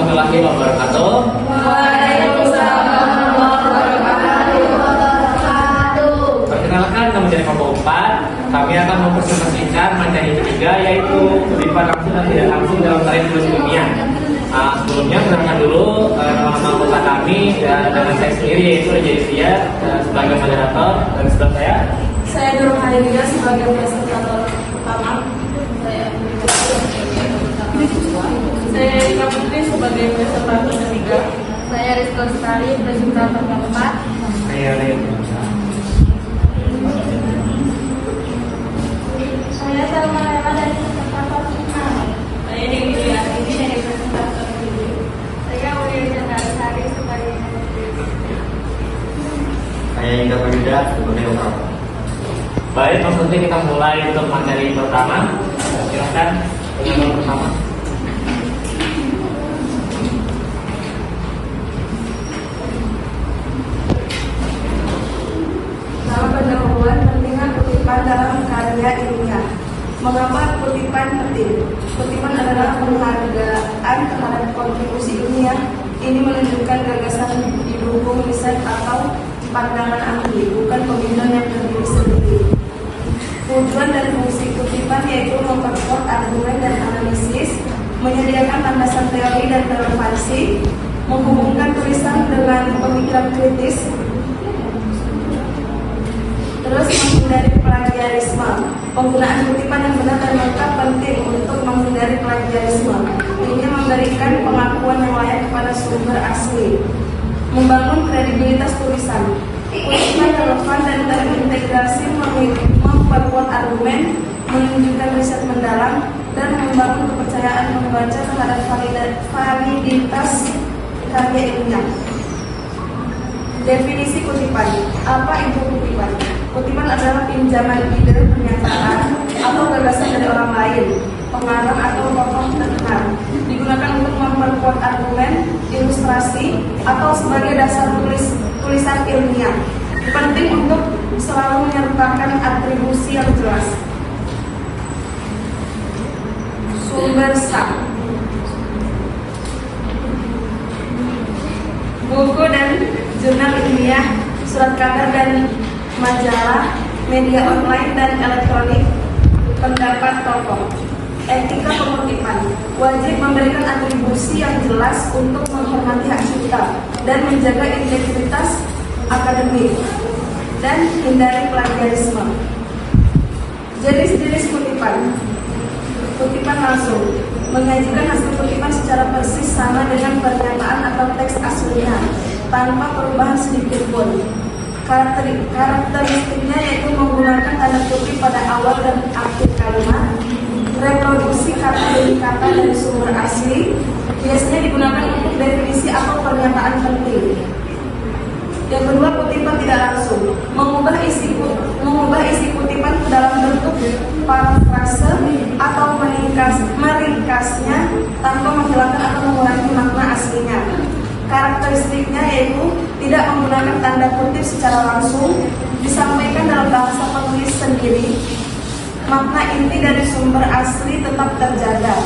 warahmatullahi wabarakatuh. Waalaikumsalam warahmatullahi wabarakatuh. Perkenalkan, nama saya kelompok 4. Kami akan mempresentasikan materi ketiga, yaitu kutipan langsung dan tidak langsung dalam tarian puisi ilmiah. Sebelumnya kenalkan dulu nama anggota kami dan dengan saya sendiri, yaitu Raja Divya sebagai moderator, dan sebelah Saya Nurul Hadidah sebagai presentator utama. Saya Ika Putri sebagai presentator ketiga. Saya Rizko Sekali, presentator keempat. saya Saya Salma Lela dari presentator 5. Saya Dewi Diartini dari presentator 7. Saya Ulia Chandra sebagai Saya Ika Putri sebagai operator. Baik, langsung saja kita mulai untuk materi pertama. Silakan yang pertama. Nama pendahuluan pentingan kutipan dalam karya ilmiah. Mengapa kutipan penting? Kutipan adalah penghargaan terhadap kontribusi ilmiah. Ini menunjukkan gagasan didukung riset atau pandangan ahli, bukan pemikiran yang berdiri sendiri. Tujuan dan fungsi kutipan yaitu memperkuat argumen dan analisis, menyediakan landasan teori dan relevansi, menghubungkan tulisan dengan pemikiran kritis, terus menghindari plagiarisme. Penggunaan kutipan yang benar dan lengkap penting untuk menghindari plagiarisme. Ini memberikan pengakuan yang layak kepada sumber asli. Membangun kredibilitas tulisan. Kutipan relevan dan terintegrasi memperkuat argumen, menunjukkan riset mendalam, dan membangun kepercayaan membaca terhadap validitas karya ilmiah. Definisi kutipan. Apa itu kutipan? Kutipan adalah pinjaman ide, pernyataan, atau gagasan dari orang lain, pengarang atau tokoh terkenal. Digunakan untuk memperkuat argumen, ilustrasi, atau sebagai dasar tulisan ilmiah. Penting untuk selalu menyertakan atribusi yang jelas. Sumber sah. Buku dan jurnal ilmiah, surat kabar dan majalah, media online dan elektronik, pendapat tokoh. Etika pengutipan wajib memberikan atribusi yang jelas untuk menghormati hak cipta dan menjaga integritas akademik dan hindari plagiarisme. Jenis-jenis kutipan. Kutipan langsung menyajikan hasil kutipan secara persis sama dengan pernyataan atau teks aslinya tanpa perubahan sedikit pun. Karakteristiknya yaitu menggunakan tanda kutip pada awal dan akhir kalimat, reproduksi kata demi kata dari sumber asli, biasanya digunakan untuk definisi atau pernyataan penting. Yang kedua, kutipan tidak langsung, mengubah isi kutipan ke dalam bentuk parafrase atau meringkasnya tanpa menghilangkan atau mengurangi makna aslinya. Karakteristiknya yaitu tidak menggunakan tanda kutip secara langsung, disampaikan dalam bahasa penulis sendiri, makna inti dari sumber asli tetap terjaga.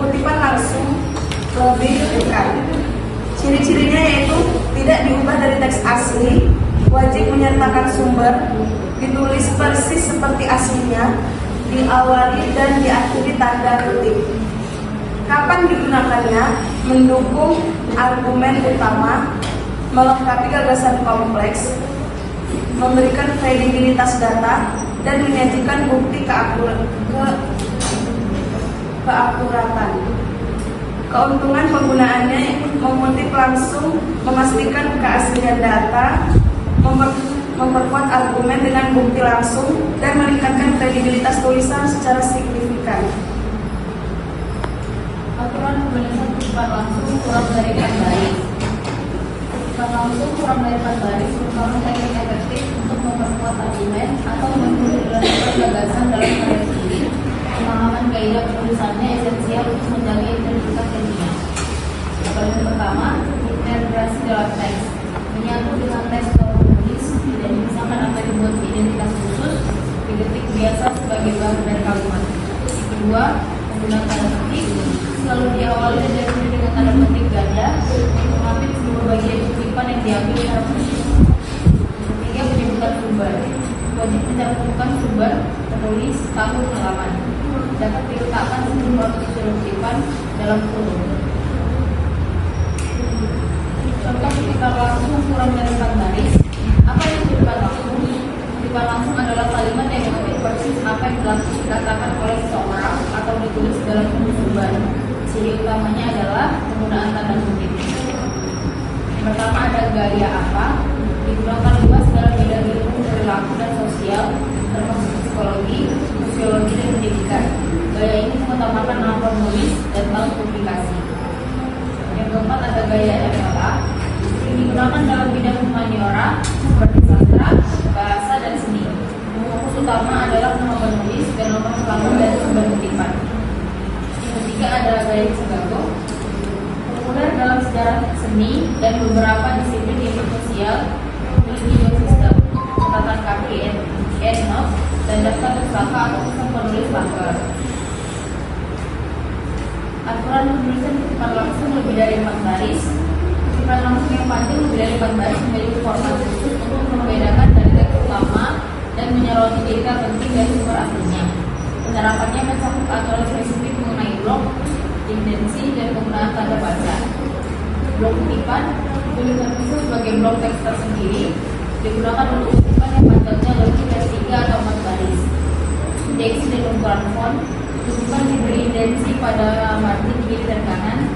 Kutipan langsung lebih dekat. Ciri-cirinya yaitu tidak diubah dari teks asli, wajib menyertakan sumber, ditulis persis seperti aslinya, diawali dan diakhiri tanda kutip. Kapan digunakannya? Mendukung argumen utama, melengkapi gagasan kompleks, memberikan kredibilitas data, dan menyajikan bukti keakuratan. Keuntungan penggunaannya mengutip langsung, memastikan keaslian data, memperkuat argumen dengan bukti langsung, dan meningkatkan kredibilitas tulisan secara signifikan. Aturan pembahasan kutipan langsung kurang dari 4 baris. Kutipan langsung kurang dari 4 baris merupakan teknik efektif untuk memperkuat argumen atau menjelaskan gagasan dalam karya sendiri. Pemahaman kaidah penulisannya esensial untuk menjaga integritas ilmiah. Yang pertama, integrasi dalam teks, menyatu dengan teks atau penulis, tidak dipisahkan agar dibuat identitas khusus. Detik biasa menggunakan tanda petik selalu diawali dan diakhiri dengan tanda petik ganda untuk mengambil seluruh bagian kutipan yang diambil secara persis. Ketiga, penyebutan sumber. Wajib mencantumkan sumber, penulis, tahun, halaman. Dapat diletakkan sebelum proses kutipan dalam kurung. Contoh kutipan langsung kurang dari 4 baris. Apa itu kutipan langsung? Kutipan langsung adalah kalimat yang mengutip persis apa yang langsung dikatakan oleh seseorang atau ditulis dalam sumber. Ciri utamanya adalah penggunaan tanda kutip. Yang pertama ada gaya apa, digunakan luas dalam bidang ilmu perilaku dan sosial, termasuk psikologi, sosiologi dan pendidikan. Gaya ini mengutamakan nama penulis dan tahun publikasi. Yang keempat ada gaya MLA, yang digunakan dalam bidang humaniora seperti sastra, bahasa dan seni. Fokus utama adalah nama penulis dan nomor selamat dari sumber kutipan. Yang ketiga adalah gaya Chicago, populer dalam sejarah seni dan beberapa disiplin ilmu sosial, memiliki dua sistem, catatan kaki endnote dan daftar pustaka atau sistem penulis langgar. Aturan penulisan kutipan langsung lebih dari 4 baris. Kutipan langsung yang panjang lebih dari 4 baris memiliki format khusus untuk membedakan dari teks utama dan menyoroti data penting dari sumber aslinya. Penerapannya mencakup aturan spesifik mengenai blok, indensi, dan penggunaan tanda baca. Blok kutipan dituliskan khusus sebagai blok teks tersendiri, digunakan untuk kutipan yang panjangnya lebih dari 3 atau 4 baris. Indeksi dan ukuran font, kutipan diberi indensi pada margin kiri dan kanan.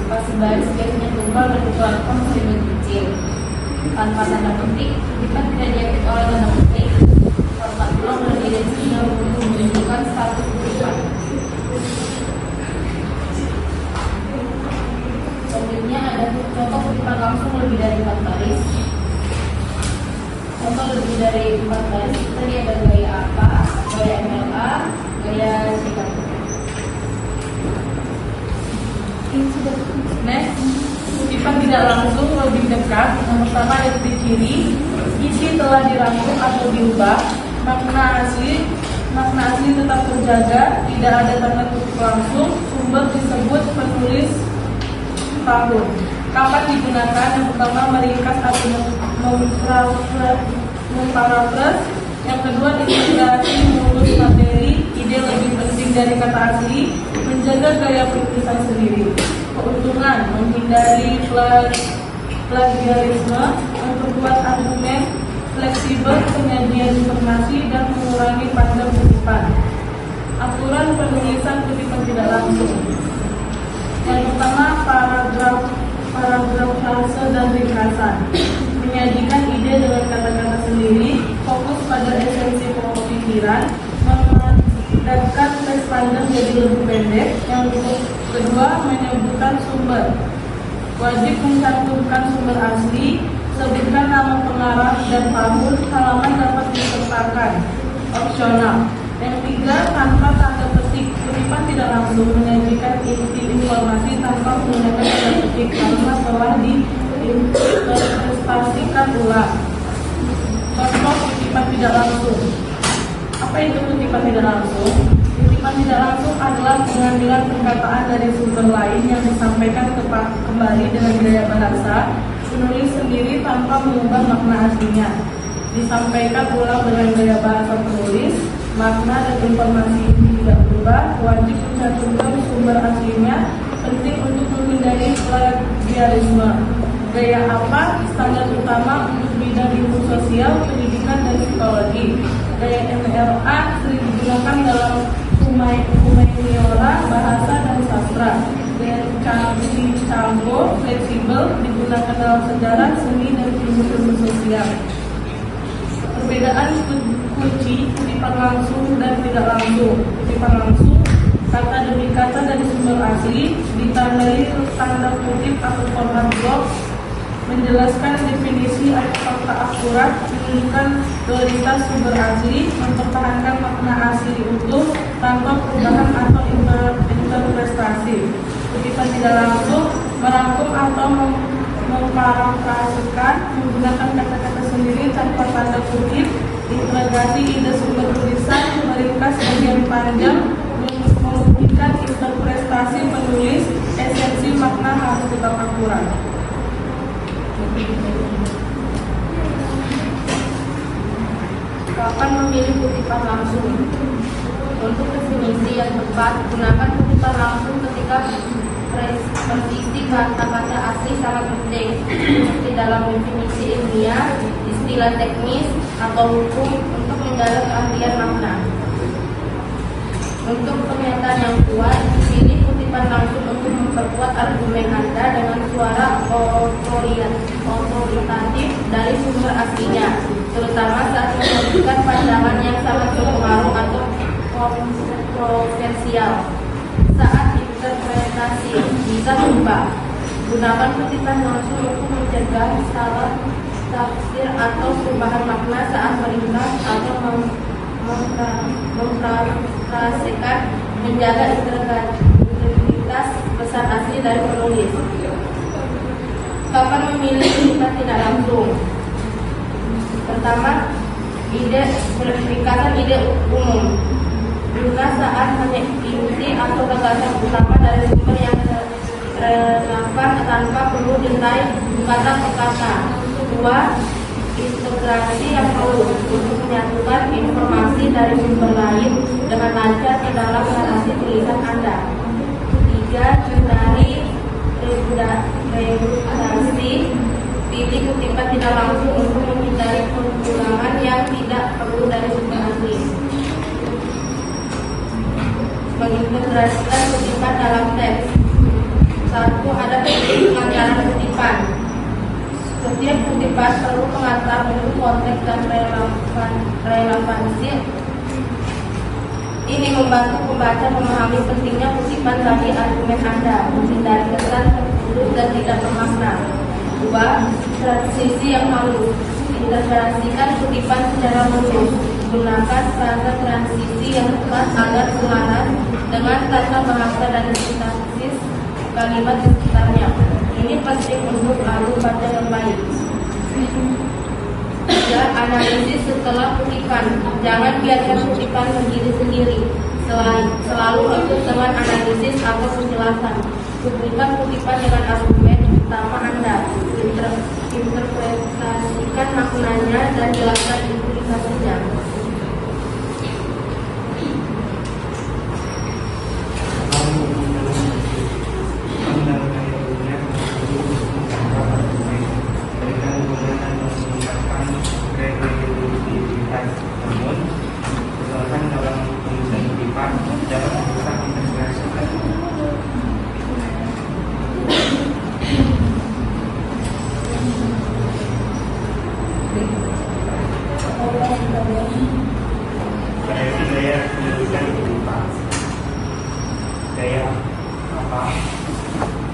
Spasi baris biasanya tunggal dan ukuran font lebih kecil. Tanpa tanda petik, kutipan tidak diapit oleh tanda petik. Format blok dan indensi yang menunjukkan status kutipan. Selanjutnya ada contoh kutipan langsung lebih dari 4 baris. Contoh lebih dari 4 baris tadi ada gaya apa, gaya MLA, gaya Chicago. Next, kutipan tidak langsung lebih dekat. Yang pertama ada titik kiri, isi telah dirangkum atau diubah, makna asli tetap terjaga, tidak ada tanda kutip langsung, sumber disebut, penulis tahun. Kapan digunakan? Yang pertama meringkas atau memparafras. Yang kedua integrasi mulus materi, ide lebih penting dari kata asli, menjaga gaya penulisan sendiri. Keuntungan menghindari plagiarisme, memperkuat argumen, fleksibel penyajian informasi dan mengurangi panjang kutipan. Aturan penulisan kutipan tidak langsung. Yang pertama paragraf frase dan ringkasan, menyajikan ide dengan kata-kata sendiri, fokus pada esensi pokok pikiran, memadatkan teks panjang jadi lebih pendek. Yang kedua menyebutkan sumber, wajib mencantumkan sumber asli, sebutkan nama pengarang dan tahun, halaman dapat disertakan, opsional. Yang tiga tanpa tanda petik, kutipan tidak langsung menyajikan inti informasi tanpa menggunakan tanda petik karena telah diinterpretasikan ulang. Contoh kutipan tidak langsung. Apa itu kutipan tidak langsung? Kutipan tidak langsung adalah pengambilan perkataan dari sumber lain yang disampaikan kembali dengan gaya bahasa penulis sendiri tanpa mengubah makna aslinya. Disampaikan ulang dengan gaya bahasa penulis, makna dan informasi ini tidak berubah, wajib mencantumkan sumber aslinya, penting untuk menghindari plagiarisme. Gaya apa? Standar utama untuk bidang ilmu sosial, pendidikan, dan psikologi. Gaya MLA sering digunakan dalam humaniora, bahasa, dan sastra. Gaya Chicago fleksibel digunakan dalam sejarah, seni, dan ilmu sosial. Perbedaan kunci kutipan langsung dan tidak langsung. Kutipan langsung kata demi kata dari sumber asli, ditandai tanda kutip atau format blok, menjelaskan definisi atau fakta akurat, menunjukkan prioritas sumber asli, mempertahankan makna asli utuh tanpa perubahan atau interpretasi. Kutipan tidak langsung merangkum atau memparafrasekan, menggunakan kata-kata sendiri tanpa tanda kutip, integrasi ide sumber tulisan, meringkas bagian panjang, membuktikan interpretasi penulis, esensi makna harus tetap akurat. Kapan memilih kutipan langsung? Untuk definisi yang tepat, gunakan kutipan langsung ketika presisi kata-kata asli sangat penting, seperti dalam definisi ilmiah, istilah teknis, atau hukum untuk mendalam keahlian makna. Untuk pernyataan yang kuat, pilih kutipan langsung untuk memperkuat argumen Anda dengan suara otoritatif dari sumber aslinya, terutama saat memberikan pandangan yang sangat berpengaruh atau kontroversial. Saat interpretasi bisa berubah. Gunakan kutipan langsung untuk mencegah salah tafsir atau perubahan makna saat meringkas atau memperhatikan menjaga integritas pesan asli dari penulis. Kapan memilih kutipan tidak langsung? Pertama, ringkasan ide umum. Guna saat hanya inti atau gagasan utama dari sumber yang relevan tanpa perlu detail kata per kata. Kedua, integrasi yang perlu untuk menyatukan informasi dari sumber lain dengan lancar ke dalam narasi tulisan Anda. Ketiga, hindari redundasi. Pilih kutipan tidak langsung untuk menghindari pengulangan yang tidak perlu dari sumber asli. Mengintegrasikan kutipan dalam teks. Satu, ada pengantaran kutipan. Setiap kutipan perlu pengantar untuk konteks dan relevansi. Ini membantu pembaca memahami pentingnya kutipan bagi argumen Anda, menghindari kesan terputus dan tidak bermakna. Dua, transisi yang halus. Integrasikan kutipan secara lurus. Gunakan frasa transisi yang tepat agar selaras dengan tata bahasa dan sintaksis kalimat di sekitarnya. Ini penting untuk alur baca yang baik. Tiga, analisis setelah kutipan. Jangan biarkan kutipan berdiri sendiri. Selalu ikut dengan analisis atau penjelasan. Hubungkan kutipan dengan argumen utama Anda. Interpretasikan maknanya dan jelaskan implikasinya. Namun, kesalahan dalam penulisan kutipan dapat merusak integrasi. Variasi gaya penulisan kutipan. Gaya apa?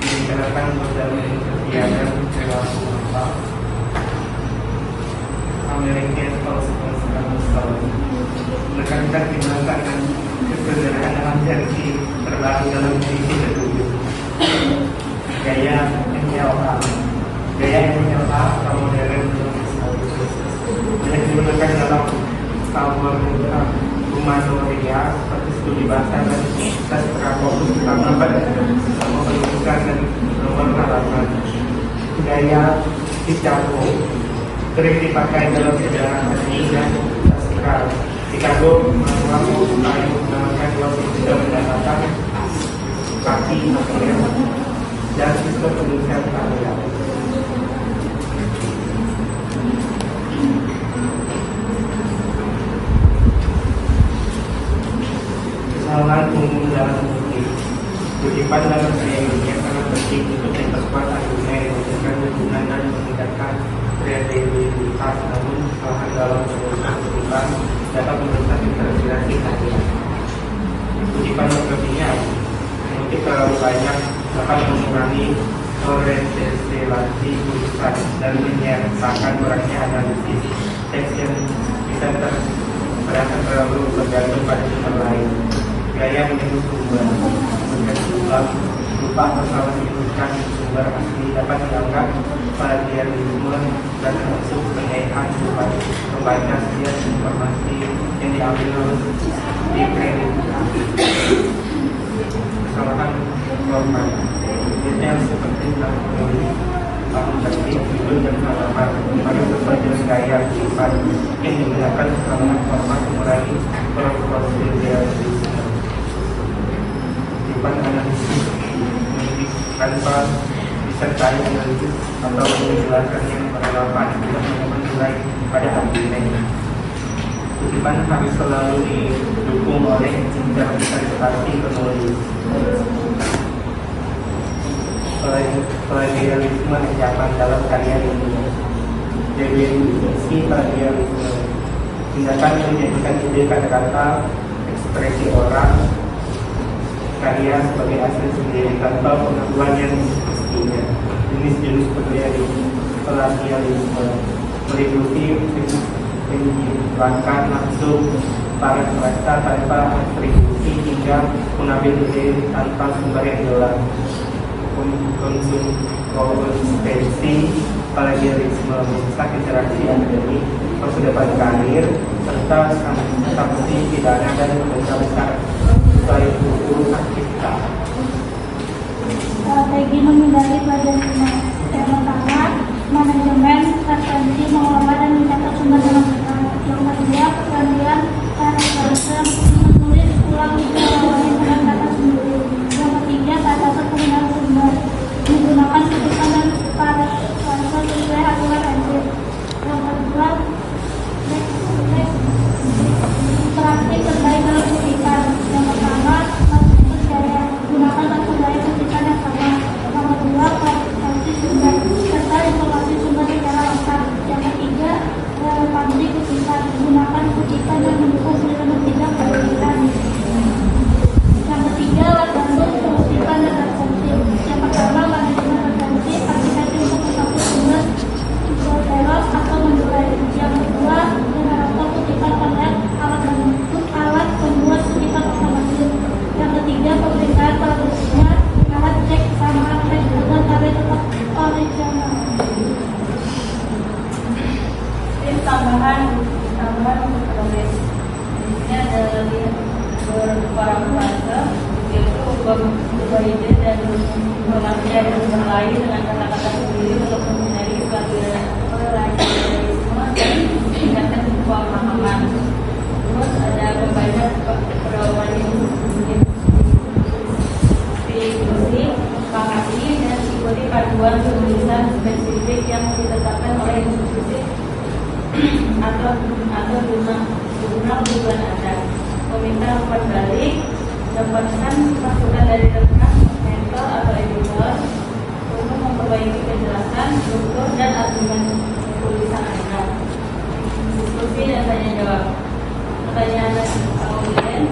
Digunakan dalam kegiatan perilaku apa? American Constitutional Story menekankan digunakan kesederhanaan versi terbaru dalam edisi ke-7. Gaya MLA. Gaya MLA atau modern banyak digunakan dalam Humanoria seperti studi bahasa dan sastra fokus utama pada nomor pendudukan dan nomor halaman. Gaya Chicago sering dipakai dalam sejarah seni dan sastra. Chicago mengaku menggunakan waktu sudah mendapatkan kaki dan sistem penulisan karya. Kesalahan umum dalam kutipan dalam gaya ini sangat penting untuk memperkuat argumen, memberikan dukungan dan meningkatkan kreativitas. Namun kesalahan dalam penulisan kutipan dapat merusak interpretasi karya. Kutipan berlebihan mengutip terlalu banyak dapat mengurangi orientasi tulisan dan menyertakan kurangnya analisis. Teks yang bisa terasa terlalu bergantung pada sumber lain. Gaya menyebut sumber lupa kesalahan menyebutkan sumber asli dapat dianggap plagiarisme dan termasuk pengayaan supaya membaca setiap informasi yang diambil di kredit. Kesalahan tanpa disertai analisis atau menjelaskan yang relevan untuk menilai pada argumen. Kutipan harus selalu didukung oleh interpretasi penulis. Plagiarisme ancaman dalam karya ilmiah. Definisi plagiarisme: tindakan menjadikan ide, kata-kata, ekspresi orang, karya sebagai asli sendiri tanpa pengakuan yang mestinya. Jenis plagiarisme meliputi penyimpanan langsung para peserta tanpa atribusi hingga mengambil ide tanpa sumber yang jelas. Konsistensi plagiarisme merusak interaksi akademik, masa depan karir, serta sanksi pidana dan denda besar selain buku aktivitas. Strategi menghindari plagiarisme. Yang pertama, manajemen referensi, mengelola dan mencatat sumber dalam benar. Yang kedua, keterampilan parafrase, menulis ulang ulang dengan kata sendiri. Yang ketiga, catatan penggunaan sumber, menggunakan kutipan dan parafrase sesuai aturan NC. Yang kedua, praktik terbaik dalam kutipan. Yang pertama, maksud gaya, gunakan maksud gaya kutipan yang sama. Yang kedua, klarifikasi sumber serta informasi sumber secara lengkap. Yang ketiga, relevansi kutipan, gunakan kutipan yang mendukung dan tidak berlebihan. Yang ketiga, langsung kutipan dan referensi. Yang pertama, manajemen referensi, aplikasi untuk mencakup sumber teros atau mendurai. Yang kedua, generator kutipan pada alat pembuat kutipan otomatis. Yang ketiga, pemeriksaan produksinya, alat cek sama cek agar karya tetap original. Ini tambahan untuk penulis. Di sini ada berparafrase, yaitu berubah ide dan mengambil dari sumber lain dengan kata-kata sendiri untuk menghindari plagiarisme dan meningkatkan pemahaman. Terus ada membaca pedoman diskusi, sepakati dan ikuti panduan penulisan spesifik yang ditetapkan oleh institusi atau guna tujuan Anda. Meminta umpan balik, dapatkan masukan dari rekan, mentor atau editor untuk memperbaiki kejelasan, struktur dan argumen tulisan Anda. Diskusi dan tanya jawab. Pertanyaan audiens.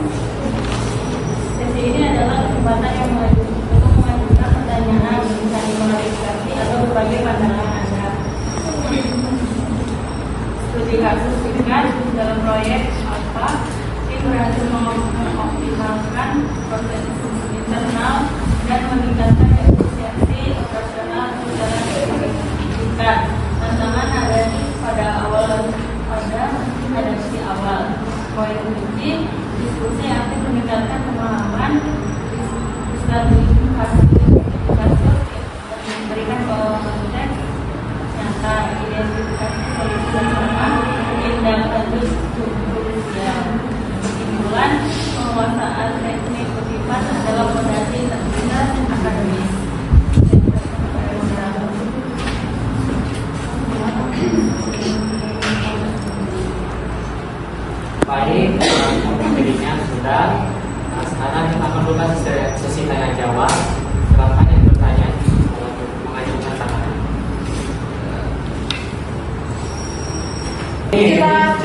Sesi ini adalah kesempatan yang untuk mengajukan pertanyaan, mencari klarifikasi atau berbagai pandangan Anda. Studi kasus singkat dalam proyek apa yang berhasil mengoptimalkan proses internal dan meningkatkan efisiensi operasional secara signifikan. Tantangan ada pada adaptasi awal. Poin kunci, diskusi aktif meningkatkan pemahaman, stabilisasi kasus dan memberikan konteks nyata, identifikasi solusi bersama, tindak lanjut judicial. Kesimpulan, penguasaan teknik kutipan adalah fondasi integritas akademis. Baik, materinya sudah. Nah, sekarang kita akan buka sesi tanya jawab. Silakan yang bertanya mengajukan tangan. Kita